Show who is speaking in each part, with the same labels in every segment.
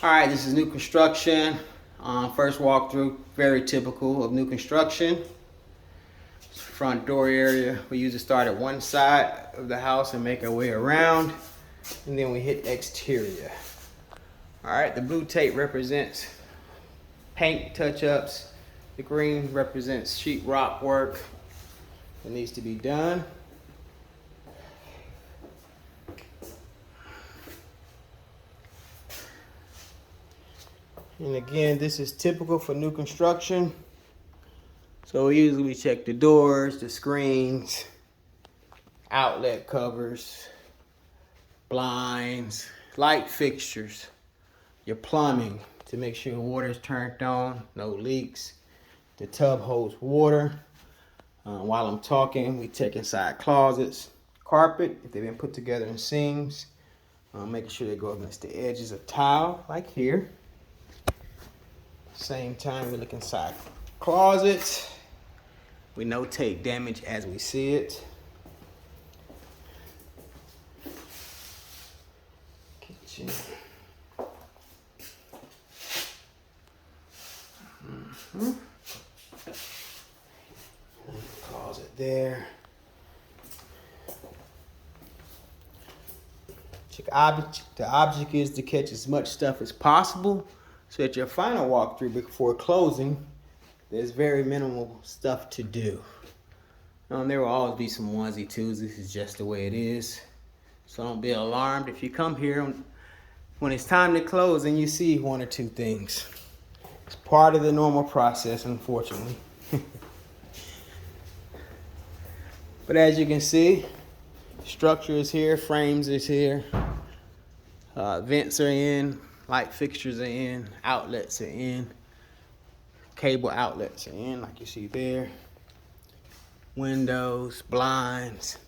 Speaker 1: All right, this is new construction. First walkthrough, very typical of new construction. Front door area, we usually start at one side of the house and make our way around, and then we hit exterior. All right, the blue tape represents paint touch-ups. The green represents sheetrock work that needs to be done. And again, this is typical for new construction. So usually we check the doors, the screens, outlet covers, blinds, light fixtures, your plumbing to make sure water is turned on, no leaks. The tub holds water. While I'm talking, we check inside closets, carpet, if they've been put together in seams, making sure they go against the edges of tile, like here. Same time, we look inside closets. We notate damage as we see it. Kitchen. Closet there. The object is to catch as much stuff as possible, so at your final walkthrough before closing, there's very minimal stuff to do. There will always be some onesie twosies. This is just the way it is. So don't be alarmed if you come here when it's time to close and you see one or two things. It's part of the normal process, unfortunately. But as you can see, structure is here, frames is here, vents are in, light fixtures are in, outlets are in, cable outlets are in, like you see there, windows, blinds,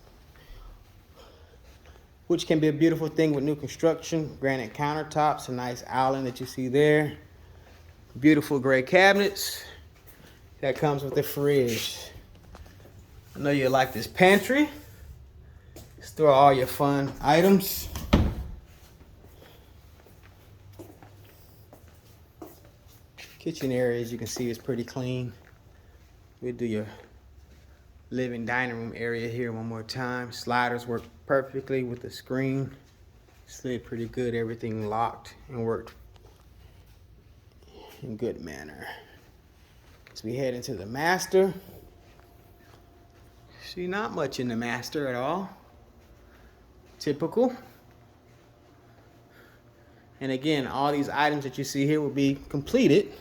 Speaker 1: which can be a beautiful thing with new construction. Granite countertops, a nice island that you see there, beautiful gray cabinets that comes with the fridge. I know you like this pantry. Store all your fun items. Kitchen area, as you can see, is pretty clean. We'll do your living dining room area here one more time. Sliders work perfectly with the screen. Slid pretty good, everything locked and worked in good manner. As we head into the master, see, not much in the master at all. Typical. And again, all these items that you see here will be completed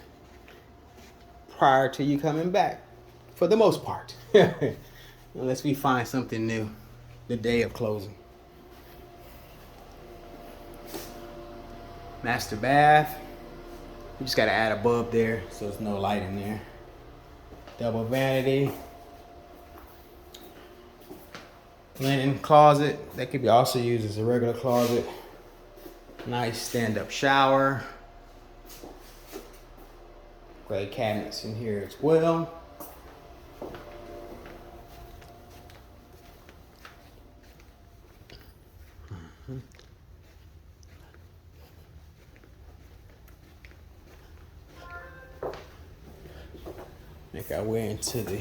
Speaker 1: prior to you coming back, for the most part. Unless we find something new the day of closing. Master bath. We just gotta add a bulb there so there's no light in there. Double vanity. Linen closet, that could be also used as a regular closet. Nice stand-up shower. Great cabinets in here as well. Make our way into the...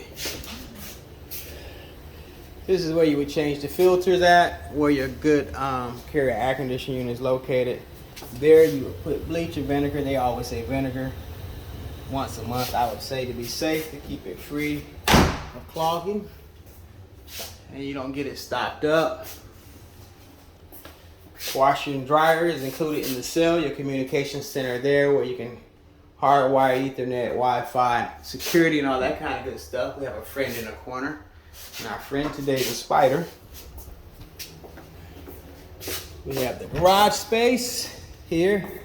Speaker 1: This is where you would change the filters at, where your good Carrier air conditioning unit is located. There you would put bleach or vinegar. They always say vinegar. Once a month, I would say, to be safe, to keep it free of clogging. And you don't get it stopped up. Washer and dryer is included in the cell. Your communication center there, where you can hardwire Ethernet, Wi-Fi, security, and all that kind of good stuff. We have a friend in the corner. And our friend today is a spider. We have the garage space here,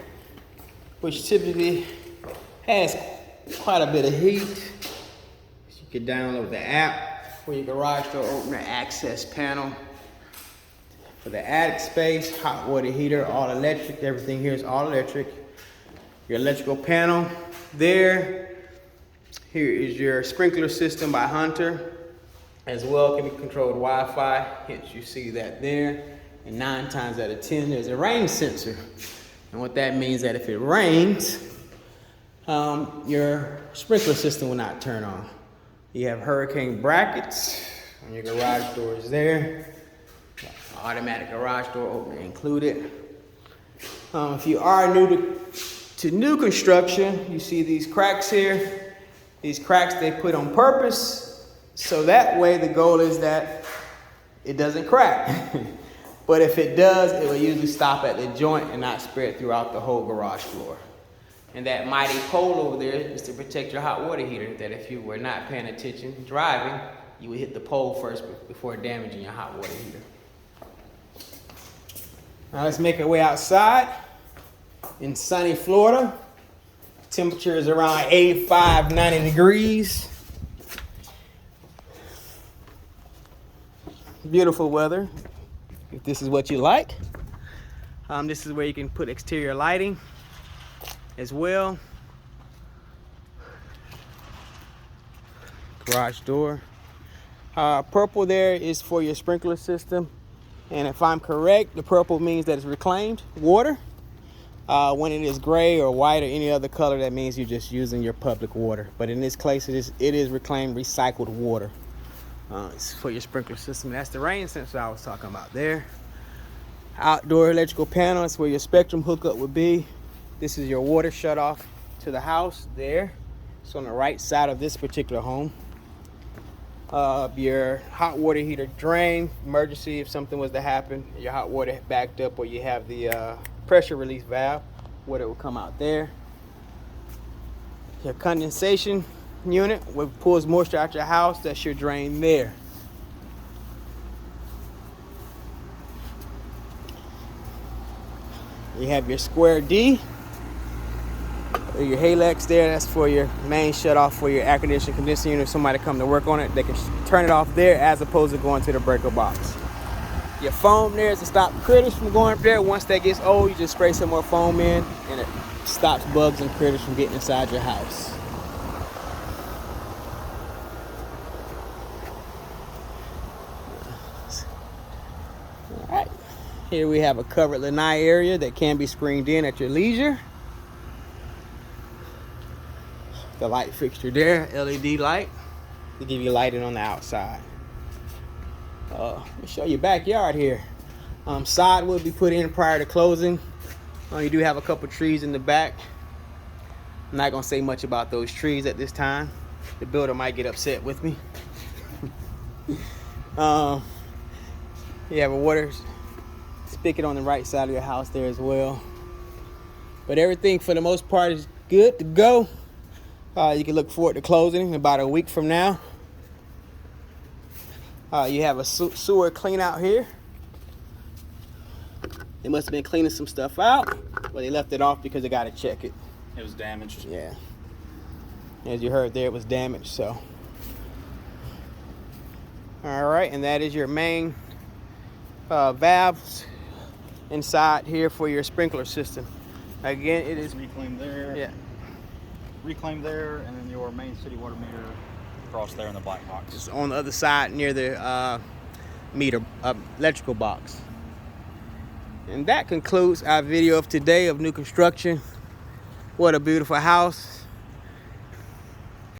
Speaker 1: which typically has quite a bit of heat. You can download the app for your garage door opener access panel. For the attic space, hot water heater, all electric. Everything here is all electric. Your electrical panel there. Here is your sprinkler system by Hunter. As well, can be controlled Wi-Fi, hence you see that there. And 9 times out of 10, there's a rain sensor And what that means that if it rains, your sprinkler system will not turn on. You have hurricane brackets on your garage doors there. Automatic garage door opener included. If you are new to new construction, you see these cracks here. These cracks they put on purpose, so that way the goal is that it doesn't crack. But if it does, it will usually stop at the joint and not spread throughout the whole garage floor. And that mighty pole over there is to protect your hot water heater, that if you were not paying attention driving, you would hit the pole first before damaging your hot water heater. Now let's make our way outside in sunny Florida. Temperature is around 85, 90 degrees. Beautiful weather, if this is what you like. This is where you can put exterior lighting as well. Garage door. Purple there is for your sprinkler system. And if I'm correct, the purple means that it's reclaimed water. When it is gray or white or any other color, that means you're just using your public water. But in this case, it is reclaimed, recycled water. It's for your sprinkler system. That's the rain sensor I was talking about there. Outdoor electrical panel is where your Spectrum hookup would be. This is your water shut off to the house there. It's on the right side of this particular home. Your hot water heater drain, emergency if something was to happen, your hot water backed up, or you have the pressure release valve, water will come out there. Your condensation unit, what pulls moisture out your house, that's your drain there. You have your square D, or your Halex there, that's for your main shut off for your air conditioning condensing unit. If somebody come to work on it, they can turn it off there as opposed to going to the breaker box. Your foam there is to stop critters from going up there. Once that gets old, you just spray some more foam in and it stops bugs and critters from getting inside your house. All right, here we have a covered lanai area that can be screened in at your leisure. The light fixture there, LED light, to give you lighting on the outside. Let me show you backyard here. Sod will be put in prior to closing. You do have a couple trees in the back. I'm not gonna say much about those trees at this time. The builder might get upset with me. You have a water spigot on the right side of your house there as well. But everything for the most part is good to go. You can look forward to closing in about a week from now. You have a sewer clean out here. They must have been cleaning some stuff out, but they left it off because they got to check it.
Speaker 2: It was damaged.
Speaker 1: Yeah. As you heard there, it was damaged, so. All right, and that is your main valves inside here for your sprinkler system. Again, it is
Speaker 2: reclaimed there.
Speaker 1: Yeah.
Speaker 2: Reclaimed there, and then your main city water meter across there in the black box.
Speaker 1: It's on the other side near the meter electrical box. And that concludes our video of today of new construction. What a beautiful house.